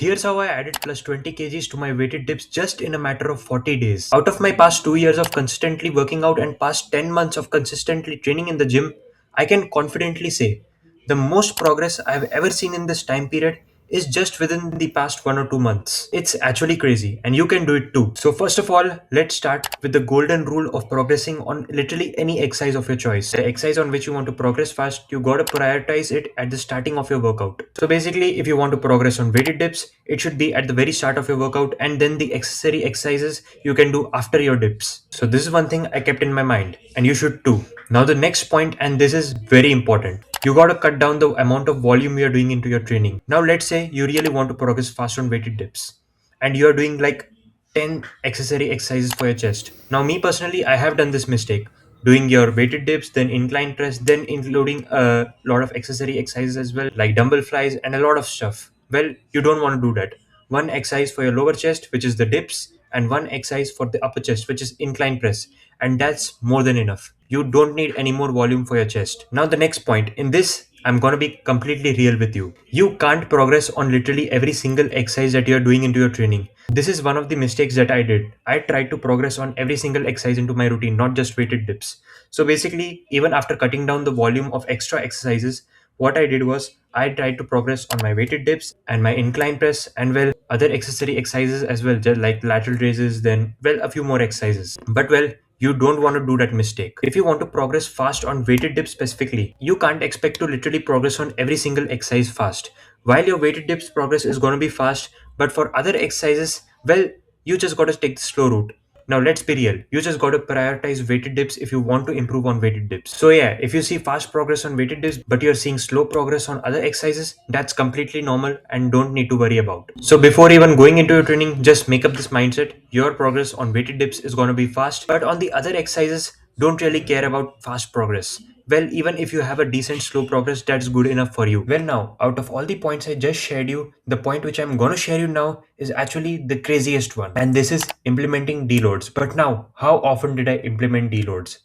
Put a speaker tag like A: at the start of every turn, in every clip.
A: Here's how I added plus 20 kgs to my weighted dips just in a matter of 40 days. Out of my past 2 years of consistently working out and past 10 months of consistently training in the gym, I can confidently say the most progress I've ever seen in this time period is just within the past 1 or 2 months. It's actually crazy, and you can do it too. So, first of all, let's start with the golden rule of progressing on literally any exercise of your choice. The exercise on which you want to progress fast, you gotta prioritize it at the starting of your workout. So, basically, if you want to progress on weighted dips, it should be at the very start of your workout, and then the accessory exercises you can do after your dips. So, this is one thing I kept in my mind, and you should too. Now, the next point, and this is very important, you got to cut down the amount of volume you're doing into your training. Now, let's say you really want to progress fast on weighted dips and you're doing like 10 accessory exercises for your chest. Now, me personally, I have done this mistake doing your weighted dips, then incline press, then including a lot of accessory exercises as well, like dumbbell flies and a lot of stuff. Well, you don't want to do that. One exercise for your lower chest, which is the dips, and one exercise for the upper chest, which is incline press, and that's more than enough. You don't need any more volume for your chest. Now, the next point in this, I'm gonna be completely real with you. You can't progress on literally every single exercise that you're doing into your training. This is one of the mistakes that I did. I tried to progress on every single exercise into my routine, not just weighted dips. So basically, even after cutting down the volume of extra exercises, what I did was I tried to progress on my weighted dips and my incline press and well other accessory exercises as well, just like lateral raises, then well a few more exercises. But well, you don't want to do that mistake. If you want to progress fast on weighted dips specifically, you can't expect to literally progress on every single exercise fast. While your weighted dips progress is going to be fast, but for other exercises, well, you just got to take the slow route. Now let's be real. You just got to prioritize weighted dips if you want to improve on weighted dips. So yeah, if you see fast progress on weighted dips but you're seeing slow progress on other exercises, that's completely normal and don't need to worry about. So before even going into your training, just make up this mindset. Your progress on weighted dips is going to be fast, but on the other exercises, don't really care about fast progress. Well, even if you have a decent slow progress, that's good enough for you. Well, now, out of all the points I just shared you, the point which I'm gonna share you now is actually the craziest one, and this is implementing deloads. But now, how often did I implement deloads?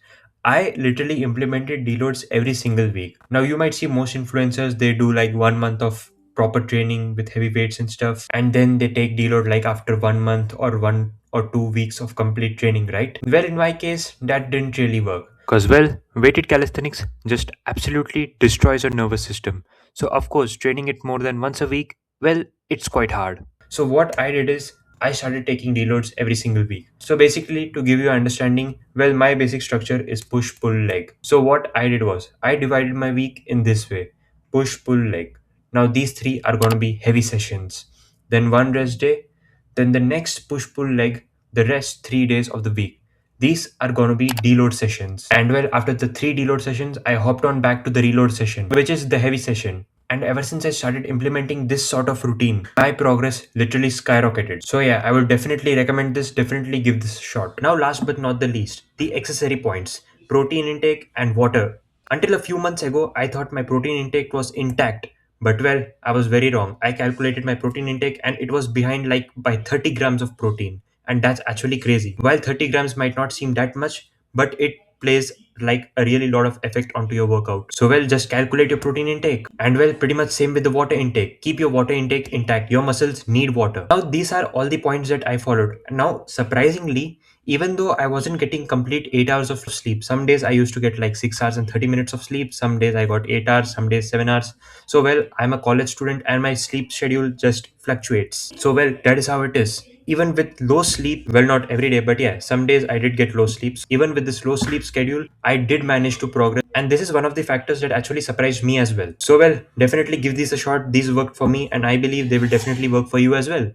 A: I literally implemented deloads every single week. Now, you might see most influencers, they do like 1 month of proper training with heavy weights and stuff, and then they take deload like after 1 month or 1 or 2 weeks of complete training, right? Well, in my case, that didn't really work. Because, well, weighted calisthenics just absolutely destroys your nervous system. So, of course, training it more than once a week, well, it's quite hard. So, what I did is I started taking deloads every single week. So, basically, to give you an understanding, well, my basic structure is push, pull, leg. So, what I did was I divided my week in this way: push, pull, leg. Now, these three are going to be heavy sessions. Then, one rest day. Then, the next push, pull, leg, the rest 3 days of the week. These are going to be deload sessions. And well, after the three deload sessions, I hopped on back to the reload session, which is the heavy session. And ever since I started implementing this sort of routine, my progress literally skyrocketed. So yeah, I would definitely recommend this, definitely give this a shot. Now, last but not the least, the accessory points: protein intake and water. Until a few months ago, I thought my protein intake was intact. But well, I was very wrong. I calculated my protein intake and it was behind like by 30 grams of protein, and that's actually crazy. While 30 grams might not seem that much, but it plays like a really lot of effect onto your workout. So well, just calculate your protein intake, and well, pretty much same with the water intake. Keep your water intake intact. Your muscles need water. Now these are all the points that I followed. Now surprisingly, even though I wasn't getting complete 8 hours of sleep, some days I used to get like 6 hours and 30 minutes of sleep, some days I got 8 hours, some days 7 hours. So well, I'm a college student and my sleep schedule just fluctuates. So well, that is how it is. Even with low sleep, well, not every day, but yeah, some days I did get low sleeps. Even with this low sleep schedule, I did manage to progress, and this is one of the factors that actually surprised me as well. So well, definitely give these a shot. These worked for me and I believe they will definitely work for you as well.